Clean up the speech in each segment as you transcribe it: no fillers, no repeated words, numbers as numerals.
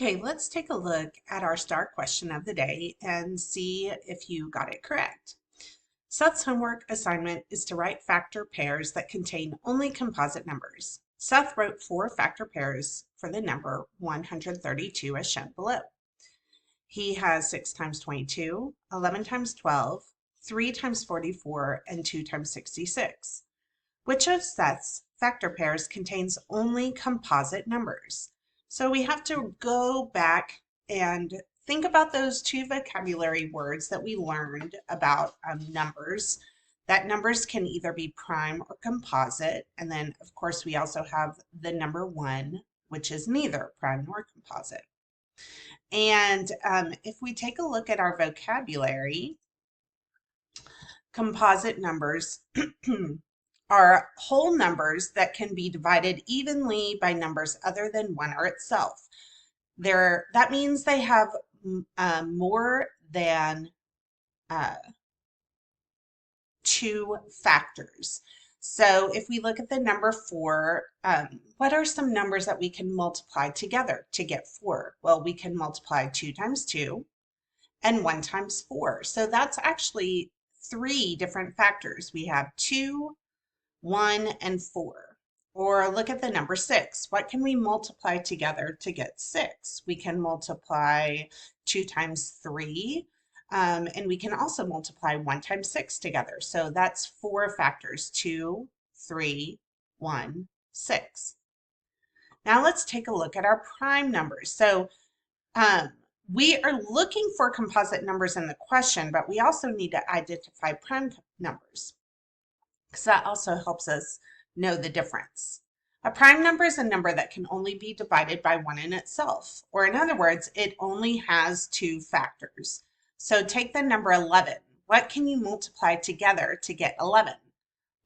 Okay, let's take a look at our STAAR question of the day and see if you got it correct. Seth's homework assignment is to write factor pairs that contain only composite numbers. Seth wrote 4 factor pairs for the number 132 as shown below. He has 6 times 22, 11 times 12, 3 times 44, and 2 times 66. Which of Seth's factor pairs contains only composite numbers? So we have to go back and think about those 2 vocabulary words that we learned about numbers. That numbers can either be prime or composite. And then, of course, we also have the number 1, which is neither prime nor composite. And if we take a look at our vocabulary, composite numbers are whole numbers that can be divided evenly by numbers other than 1 or itself. That means they have more than 2 factors. So if we look at the number 4, what are some numbers that we can multiply together to get 4? Well, we can multiply 2 times 2 and 1 times 4. So that's actually 3 different factors. We have 2, 1, and 4. Or look at the number 6. What can we multiply together to get 6? We can multiply 2 times 3, and we can also multiply 1 times 6 together. So that's 4 factors, 2, 3, 1, 6. Now let's take a look at our prime numbers. So we are looking for composite numbers in the question, but we also need to identify prime numbers, because that also helps us know the difference. A prime number is a number that can only be divided by 1 in itself, or in other words, it only has 2 factors. So take the number 11. What can you multiply together to get 11?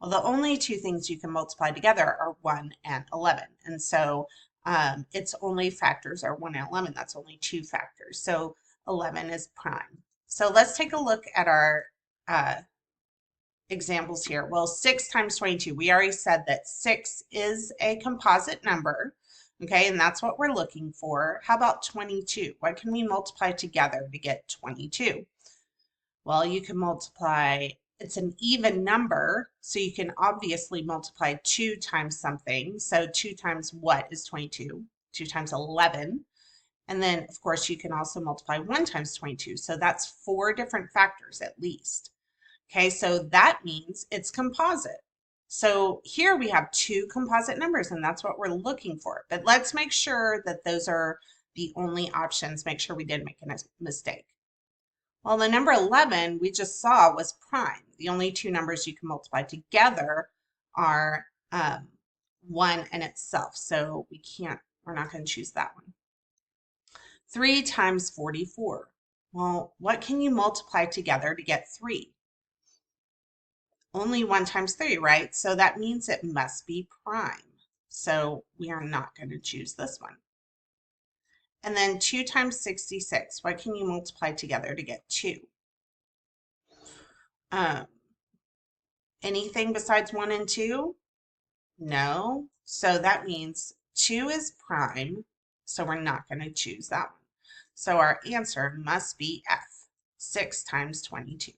Well, the only 2 things you can multiply together are 1 and 11. And so its only factors are 1 and 11. That's only 2 factors. So 11 is prime. So let's take a look at our examples here. Well, 6 times 22. We already said that 6 is a composite number. Okay, and that's what we're looking for. How about 22? What can we multiply together to get 22? Well, you can multiply, it's an even number, so you can obviously multiply 2 times something. So 2 times what is 22? 2 times 11. And then, of course, you can also multiply 1 times 22. So that's 4 different factors at least. Okay, so that means it's composite. So here we have 2 composite numbers, and that's what we're looking for. But let's make sure that those are the only options. Make sure we didn't make a mistake. Well, the number 11 we just saw was prime. The only 2 numbers you can multiply together are 1 and itself. So we're not going to choose that one. 3 times 44. Well, what can you multiply together to get 3? Only 1 times 3, right? So that means it must be prime. So we are not going to choose this one. And then 2 times 66. What can you multiply together to get 2? Anything besides 1 and 2? No. So that means 2 is prime. So we're not going to choose that one. So our answer must be F, 6 times 22.